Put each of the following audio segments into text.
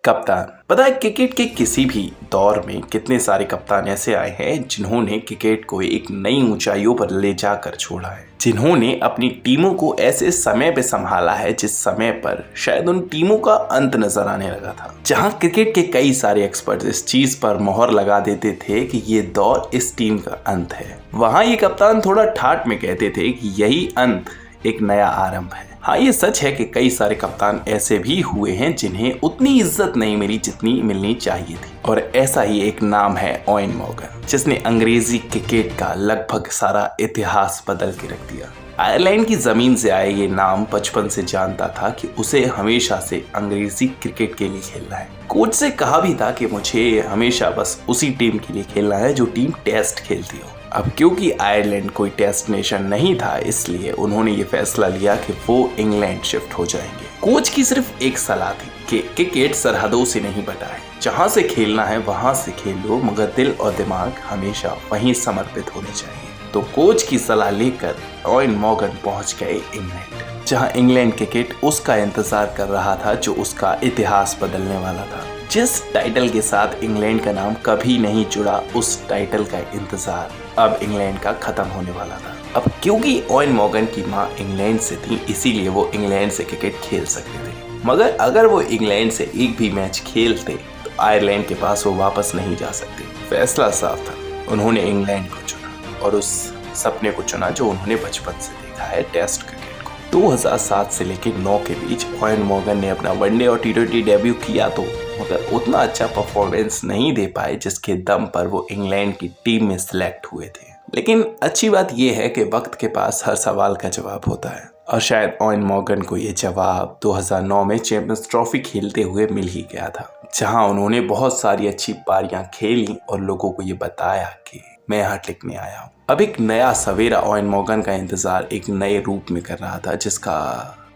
कप्तान। पता है क्रिकेट के किसी भी दौर में कितने सारे कप्तान ऐसे आए हैं जिन्होंने क्रिकेट को एक नई ऊंचाइयों पर ले जाकर छोड़ा है, जिन्होंने अपनी टीमों को ऐसे समय पे संभाला है जिस समय पर शायद उन टीमों का अंत नजर आने लगा था। जहां क्रिकेट के कई सारे एक्सपर्ट इस चीज पर मोहर लगा देते थे कि ये दौर इस टीम का अंत है, वहां ये कप्तान थोड़ा ठाट में कहते थे कि यही अंत एक नया आरंभ है। हाँ, ये सच है कि कई सारे कप्तान ऐसे भी हुए हैं जिन्हें उतनी इज्जत नहीं मिली जितनी मिलनी चाहिए थी, और ऐसा ही एक नाम है ओवेन मॉर्गन, जिसने अंग्रेजी क्रिकेट का लगभग सारा इतिहास बदल के रख दिया। आयरलैंड की जमीन से आए ये नाम बचपन से जानता था कि उसे हमेशा से अंग्रेजी क्रिकेट के लिए खेलना है। कोच से कहा भी था कि मुझे हमेशा बस उसी टीम के लिए खेलना है जो टीम टेस्ट खेलती हो। अब क्योंकि आयरलैंड कोई टेस्ट नेशन नहीं था, इसलिए उन्होंने ये फैसला लिया कि वो इंग्लैंड शिफ्ट हो जाएंगे। कोच की सिर्फ एक सलाह थी कि क्रिकेट सरहदों से नहीं बटा है, जहां से खेलना है वहां से खेल लो, मगर दिल और दिमाग हमेशा वहीं समर्पित होने चाहिए। तो कोच की सलाह लेकर ओवेन मॉर्गन पहुंच गए इंग्लैंड, जहां इंग्लैंड क्रिकेट उसका इंतजार कर रहा था जो उसका इतिहास बदलने वाला था। जिस टाइटल के साथ इंग्लैंड का नाम कभी नहीं जुड़ा, उस टाइटल का इंतजार अब इंग्लैंड का खत्म होने वाला था। अब क्योंकि ओवेन मॉर्गन की मां इंग्लैंड से थी, इसीलिए वो इंग्लैंड से क्रिकेट खेल सकते थे, मगर अगर वो इंग्लैंड से एक भी मैच खेलते तो आयरलैंड के पास वो वापस नहीं जा सकते। फैसला साफ था, उन्होंने इंग्लैंड को चुना और उस सपने को चुना जो उन्होंने बचपन से देखा है, टेस्ट क्रिकेट को। 2007 से लेकर 9 के बीच ओवेन मॉर्गन ने अपना वनडे और टी20 डेब्यू किया, तो मगर उतना अच्छा परफॉर्मेंस नहीं दे पाए जिसके दम पर वो इंग्लैंड की टीम में सिलेक्ट हुए थे। लेकिन अच्छी बात यह है कि वक्त के पास हर सवाल का जवाब होता है, और शायद ओवेन मॉर्गन को ये जवाब 2009 में चैंपियंस ट्रॉफी खेलते हुए मिल ही गया था, जहां उन्होंने बहुत सारी अच्छी पारियां खेली और लोगों को ये बताया कि मैं यहाँ टिकने आया हूँ। अब एक नया सवेरा ओवेन मॉर्गन का इंतजार एक नए रूप में कर रहा था, जिसका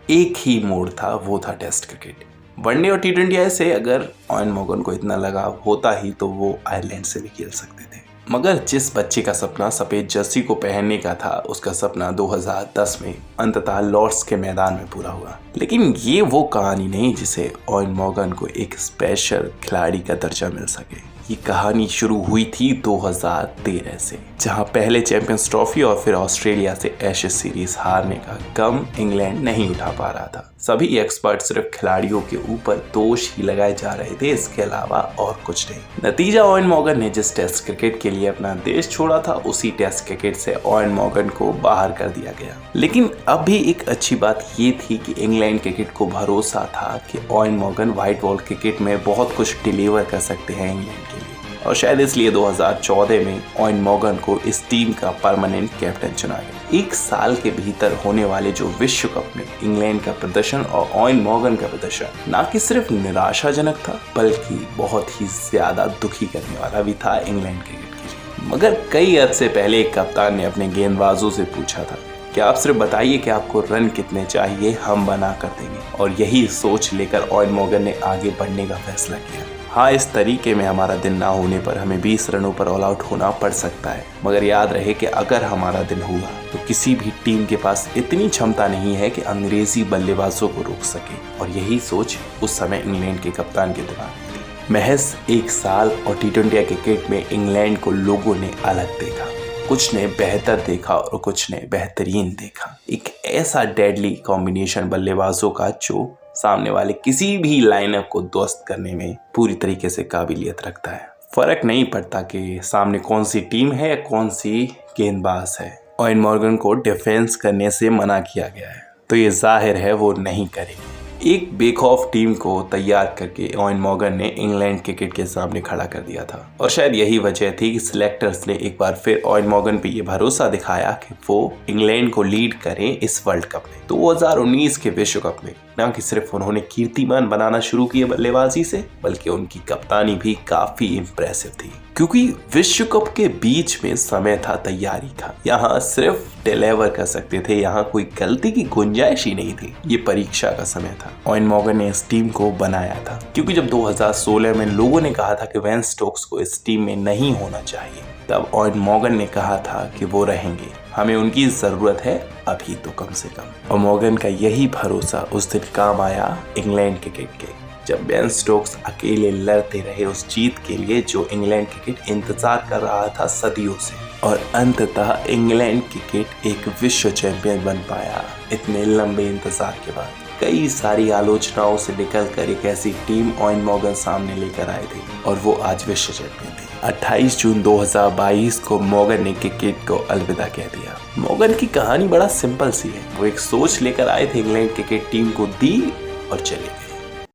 एक ही मोड़ था, वो था टेस्ट क्रिकेट। वनडे और टी20 ऐसे अगर ओवेन मॉर्गन को इतना लगाव होता ही तो वो आयरलैंड से भी खेल सकते थे, मगर जिस बच्चे का सपना सफेद जर्सी को पहनने का था, उसका सपना 2010 में अंततः लॉर्ड्स के मैदान में पूरा हुआ। लेकिन ये वो कहानी नहीं जिसे ओवेन मॉर्गन को एक स्पेशल खिलाड़ी का दर्जा मिल सके। ये कहानी शुरू हुई थी 2013 से, जहां पहले चैंपियंस ट्रॉफी और फिर ऑस्ट्रेलिया से एशेज सीरीज हारने का गम इंग्लैंड नहीं उठा पा रहा था। सभी एक्सपर्ट सिर्फ खिलाड़ियों के ऊपर दोष ही लगाए जा रहे थे, इसके अलावा और कुछ नहीं। नतीजा, ओवेन मॉर्गन ने जिस टेस्ट क्रिकेट के लिए अपना देश छोड़ा था, उसी टेस्ट क्रिकेट से ओवेन मॉर्गन को बाहर कर दिया गया। लेकिन अब भी एक अच्छी बात ये थी कि इंग्लैंड क्रिकेट को भरोसा था कि Owen Morgan white ball cricket में बहुत कुछ डिलीवर कर सकते हैं इंग्लैंड के लिए, और शायद इसलिए 2014 में ओवेन मॉर्गन को इस टीम का परमानेंट कैप्टन चुना गया। एक साल के भीतर होने वाले जो विश्व कप में इंग्लैंड का प्रदर्शन और ओवेन मॉर्गन का प्रदर्शन न कि सिर्फ निराशाजनक था, बल्कि बहुत ही ज्यादा दुखी करने वाला भी था इंग्लैंड क्रिकेट के लिए। मगर कई अरसे पहले एक कप्तान ने अपने गेंदबाजों से पूछा था कि आप सिर्फ बताइए कि आपको रन कितने चाहिए, हम बना कर देंगे। और यही सोच लेकर ओवेन मॉर्गन ने आगे बढ़ने का फैसला किया। हाँ, इस तरीके में हमारा दिन ना होने पर हमें 20 रनों पर ऑल आउट होना पड़ सकता है, मगर याद रहे कि अगर हमारा दिन हुआ तो किसी भी टीम के पास इतनी क्षमता नहीं है कि अंग्रेजी बल्लेबाजों को रोक सके। और यही सोच उस समय इंग्लैंड के कप्तान के दिमाग में थी। महज एक साल और टी20 क्रिकेट में इंग्लैंड को लोगों ने अलग देखा, कुछ ने बेहतर देखा और कुछ ने बेहतरीन देखा। एक ऐसा डेडली कॉम्बिनेशन बल्लेबाजों का जो सामने वाले किसी भी लाइनअप को ध्वस्त करने में पूरी तरीके से काबिलियत रखता है। फर्क नहीं पड़ता कि सामने कौन सी टीम है या कौन सी गेंदबाज है। ओवेन मॉर्गन को डिफेंस करने से मना किया गया है, तो ये जाहिर है वो नहीं करेंगे। एक बेखौफ टीम को तैयार करके ओवेन मॉर्गन ने इंग्लैंड क्रिकेट के सामने खड़ा कर दिया था, और शायद यही वजह थी कि सिलेक्टर्स ने एक बार फिर ओवेन मॉर्गन पे ये भरोसा दिखाया कि वो इंग्लैंड को लीड करें इस वर्ल्ड कप में। 2019 के विश्व कप में न कि सिर्फ उन्होंने कीर्तिमान बनाना शुरू किया बल्लेबाजी से, बल्कि उनकी कप्तानी भी काफी इंप्रेसिव थी, क्योंकि विश्व कप के बीच में समय था तैयारी का। यहाँ सिर्फ डिलीवर कर सकते थे, यहाँ कोई गलती की गुंजाइश ही नहीं थी। ये परीक्षा का समय था। ओवेन मॉर्गन ने इस टीम को बनाया था, क्योंकि जब 2016 में लोगों ने कहा था कि बेन स्टोक्स को इस टीम में नहीं होना चाहिए, तब ओवेन मॉर्गन ने कहा था कि वो रहेंगे, हमें उनकी जरूरत है अभी तो कम से कम। और मॉर्गन का यही भरोसा उस दिन काम आया इंग्लैंड क्रिकेट के। जब बेन स्टोक्स अकेले लड़ते रहे उस जीत के लिए जो इंग्लैंड क्रिकेट इंतजार कर रहा था सदियों से, और अंततः इंग्लैंड क्रिकेट एक विश्व चैंपियन बन पाया। इतने लंबे इंतजार के बाद कई सारी आलोचनाओं से निकलकर एक ऐसी टीम ओवेन मॉर्गन सामने लेकर आए थे और वो आज विश्व चैंपियन थे। 28 जून 2022 को मॉर्गन ने क्रिकेट को अलविदा कह दिया। मॉर्गन की कहानी बड़ा सिंपल सी है। वो एक सोच लेकर आए थे, इंग्लैंड क्रिकेट टीम को दी और चले गए।